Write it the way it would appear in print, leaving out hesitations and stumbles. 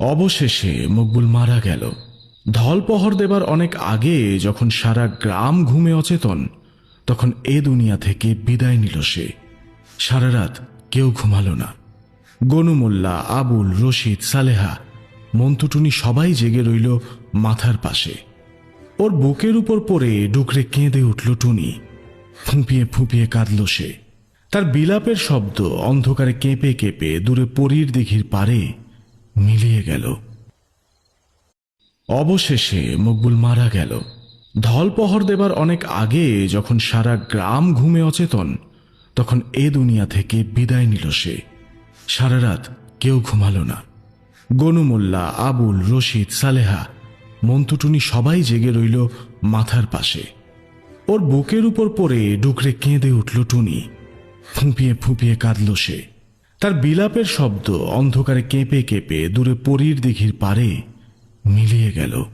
অবশেষে মকবুল মারা গেল। ঢলপহর দেবার অনেক আগে যখন সারা গ্রাম ঘুমে অচেতন, তখন এ দুনিয়া থেকে বিদায় নিল সে। সারা রাত কেউ ঘুমালো না। গনু মোল্লা, আবুল, রশিদ, সালেহা, মন্তুটুনি সবাই জেগে রইল মাথার পাশে। ওর বুকের উপর পড়ে ডুকরে কেঁদে উঠল টুনি। ফুঁপিয়ে ফুঁপিয়ে কাঁদল সে। তার বিলাপের শব্দ অন্ধকারে কেঁপে কেঁপে দূরে পরীর দিঘির পারে মিলিয়ে গেল। অবশেষে মকবুল মারা গেল। ঢলপহর দেবার অনেক আগে যখন সারা গ্রাম ঘুমে অচেতন, তখন এ দুনিয়া থেকে বিদায় নিল সে। সারা রাত কেউ ঘুমালো না। গনু মোল্লা, আবুল, রশিদ, সালেহা, মন্তুটুনি সবাই জেগে রইল মাথার পাশে। ওর বুকের উপর পড়ে ডুকরে কেঁদে উঠল টুনি। ফুঁপিয়ে ফুঁপিয়ে কাঁদল সে। তার বিলাপের শব্দ অন্ধকারে কেঁপে কেঁপে দূরে পরীর দিঘির পারে মিলিয়ে গেল।